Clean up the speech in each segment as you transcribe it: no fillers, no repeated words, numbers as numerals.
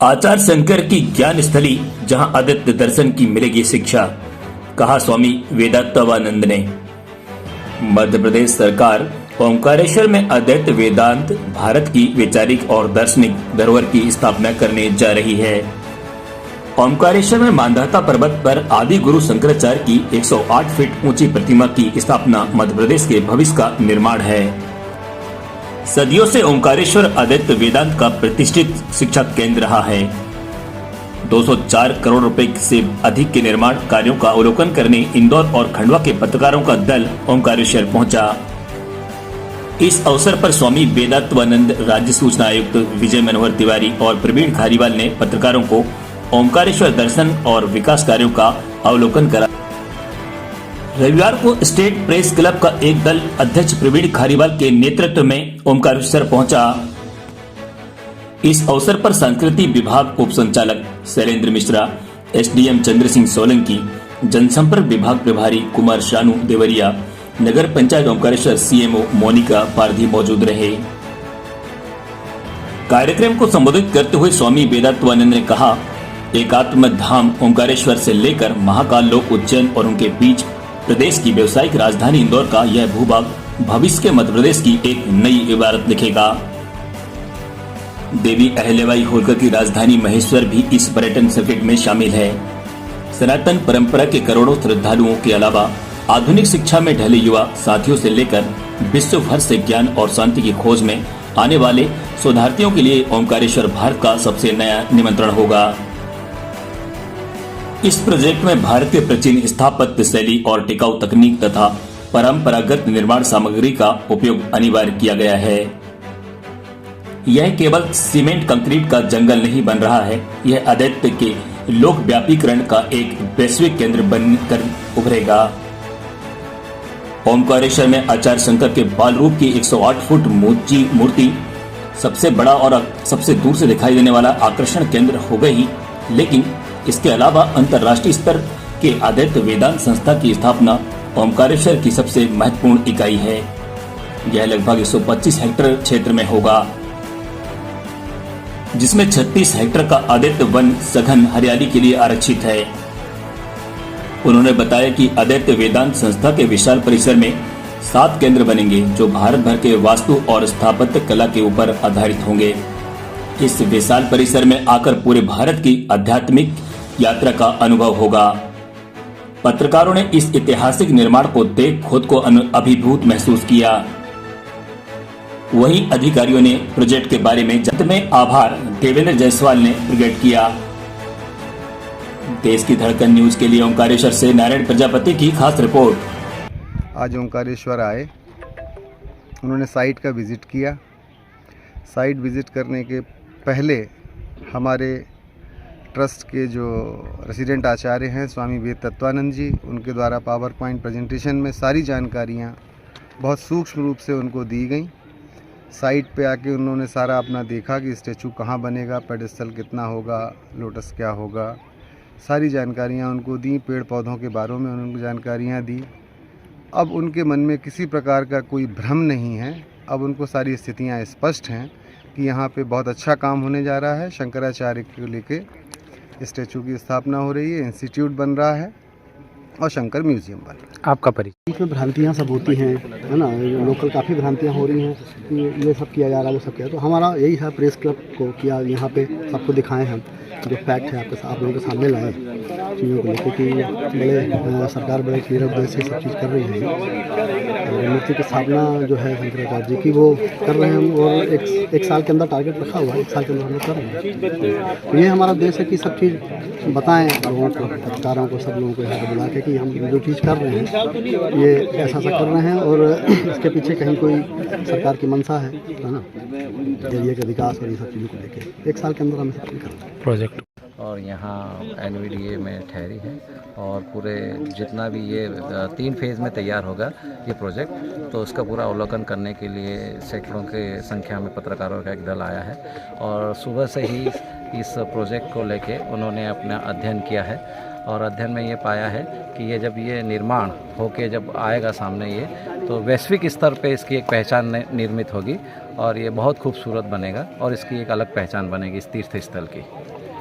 आचार्य शंकर की ज्ञान स्थली, जहां आदित्य दर्शन की मिलेगी शिक्षा, कहा स्वामी वेदांतानंद ने। मध्य प्रदेश सरकार ओंकारेश्वर में अद्वैत वेदांत भारत की वैचारिक और दार्शनिक धरोहर की स्थापना करने जा रही है। ओंकारेश्वर में मांधाता पर्वत पर आदि गुरु शंकराचार्य की 108 फीट ऊंची प्रतिमा की स्थापना मध्य प्रदेश के भविष्य का निर्माण है। सदियों से ओंकारेश्वर अद्वैत वेदांत का प्रतिष्ठित शिक्षा केंद्र रहा है। 204 करोड़ रुपए से अधिक के निर्माण कार्यों का अवलोकन करने इंदौर और खंडवा के पत्रकारों का दल ओंकारेश्वर पहुंचा। इस अवसर पर स्वामी वेदांतानंद, राज्य सूचना आयुक्त विजय मनोहर तिवारी और प्रवीण खारीवाल ने पत्रकारों को ओंकारेश्वर दर्शन और विकास कार्यों का अवलोकन करा। रविवार को स्टेट प्रेस क्लब का एक दल अध्यक्ष प्रवीण खारीवाल के नेतृत्व में ओंकारेश्वर पहुंचा। इस अवसर पर संस्कृति विभाग उप संचालक शैलेंद्र मिश्रा, एसडीएम चंद्र सिंह सोलंकी, जनसंपर्क विभाग प्रभारी कुमार शानू देवरिया, नगर पंचायत ओंकारेश्वर सीएमओ मोनिका पारधी मौजूद रहे। कार्यक्रम को संबोधित करते हुए स्वामी वेदांतानंद ने कहा, एकात्म धाम ओंकारेश्वर से लेकर महाकाल लोक उज्जैन और उनके बीच प्रदेश की व्यवसायिक राजधानी इंदौर का यह भूभाग भविष्य के मध्य प्रदेश की एक नई इबारत लिखेगा। देवी अहिल्याबाई होलकर की राजधानी महेश्वर भी इस पर्यटन सर्किट में शामिल है। सनातन परंपरा के करोड़ों श्रद्धालुओं के अलावा आधुनिक शिक्षा में ढले युवा साथियों से लेकर विश्व भर से ज्ञान और शांति की खोज में आने वाले शोधार्थियों के लिए ओंकारेश्वर भारत का सबसे नया निमंत्रण होगा। इस प्रोजेक्ट में भारत के प्राचीन स्थापत्य शैली और टिकाऊ तकनीक तथा परंपरागत निर्माण सामग्री का उपयोग अनिवार्य किया गया है। यह केवल सीमेंट कंक्रीट का जंगल नहीं बन रहा है, यह अद्वैत के लोक व्यापीकरण का एक वैश्विक केंद्र बनकर उभरेगा। ओंकारेश्वर में आचार्य शंकर के बाल रूप की 108 फुट ऊंची मूर्ति सबसे बड़ा और सबसे दूर से दिखाई देने वाला आकर्षण केंद्र होगा ही, लेकिन इसके अलावा अंतर्राष्ट्रीय स्तर के अद्वैत वेदांत संस्था की स्थापना ओंकारेश्वर की सबसे महत्वपूर्ण इकाई है। यह लगभग 125 हेक्टेयर क्षेत्र में होगा, जिसमें 36 हेक्टेयर का अद्वैत वन सघन हरियाली के लिए आरक्षित है। उन्होंने बताया कि अद्वैत वेदांत संस्था के विशाल परिसर में 7 केंद्र बनेंगे, जो भारत भर के वास्तु और स्थापत्य कला के ऊपर आधारित होंगे। इस विशाल परिसर में आकर पूरे भारत की आध्यात्मिक यात्रा का अनुभव होगा। पत्रकारों ने इस ऐतिहासिक निर्माण को देख खुद को अभिभूत महसूस किया। वहीं अधिकारियों ने प्रोजेक्ट के बारे में जत में आभार देवेंद्र जायसवाल ने प्रकट किया। देश की धड़कन न्यूज के लिए ओंकारेश्वर से नारायण प्रजापति की खास रिपोर्ट। आज ओंकारेश्वर आए, उन्होंने साइट का विजिट किया। साइट विजिट करने के पहले हमारे ट्रस्ट के जो रेसिडेंट आचार्य हैं स्वामी वेदांतानंद जी, उनके द्वारा पावर पॉइंट प्रेजेंटेशन में सारी जानकारियाँ बहुत सूक्ष्म रूप से उनको दी गई। साइट पे आके उन्होंने सारा अपना देखा कि स्टैचू कहाँ बनेगा, पेडेस्टल कितना होगा, लोटस क्या होगा, सारी जानकारियाँ उनको दी। पेड़ पौधों के बारे में उनको जानकारियाँ दी। अब उनके मन में किसी प्रकार का कोई भ्रम नहीं है। अब उनको सारी स्थितियाँ स्पष्ट हैं कि यहाँ पे बहुत अच्छा काम होने जा रहा है। शंकराचार्य को लेके स्टैचू की स्थापना हो रही है, इंस्टीट्यूट बन रहा है और शंकर म्यूजियम बन रहा है। आपका परिचय? इसमें भ्रांतियाँ सब होती हैं, है ना, लोकल काफ़ी भ्रांतियाँ हो रही हैं कि ये सब किया जा रहा है, वो सब किया। तो हमारा यही है प्रेस क्लब को किया, यहाँ पे सबको दिखाएं हम जो फैक्ट है आप लोगों के सामने लाएँ चीज़ों को लेकर कि बड़े सरकार बड़े क्लियर उद्देश्य से सब चीज़ कर रही है। मूर्ति की स्थापना जो है शंकराचार्य जी की वो कर रहे हैं और एक साल के अंदर टारगेट रखा हुआ है, 1 साल के अंदर हम लोग कर रहे हैं। तो ये हमारा उद्देश्य है कि सब चीज़ बताएं लोगों को, पत्रकारों को, सब लोगों को यहाँ पर बुला के कि हम जो चीज़ कर रहे हैं ये ऐसा कर रहे हैं और इसके पीछे कहीं कोई सरकार की मंशा है ना, एरिया के विकास और ये सब चीज़ों को लेकर 1 साल के अंदर हमें सब चीज़ करना है प्रोजेक्ट। और यहाँ NVDA में ठहरी है और पूरे जितना भी ये 3 फेज़ में तैयार होगा ये प्रोजेक्ट, तो उसका पूरा अवलोकन करने के लिए सैकड़ों के संख्या में पत्रकारों का एक दल आया है और सुबह से ही इस प्रोजेक्ट को लेके उन्होंने अपना अध्ययन किया है और अध्ययन में ये पाया है कि ये जब ये निर्माण होके जब आएगा सामने ये, तो वैश्विक स्तर पे इसकी एक पहचान निर्मित होगी और ये बहुत खूबसूरत बनेगा और इसकी एक अलग पहचान बनेगी इस तीर्थ स्थल की।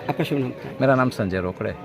आपका शुभ नाम क्या है? मेरा नाम संजय रोकड़े।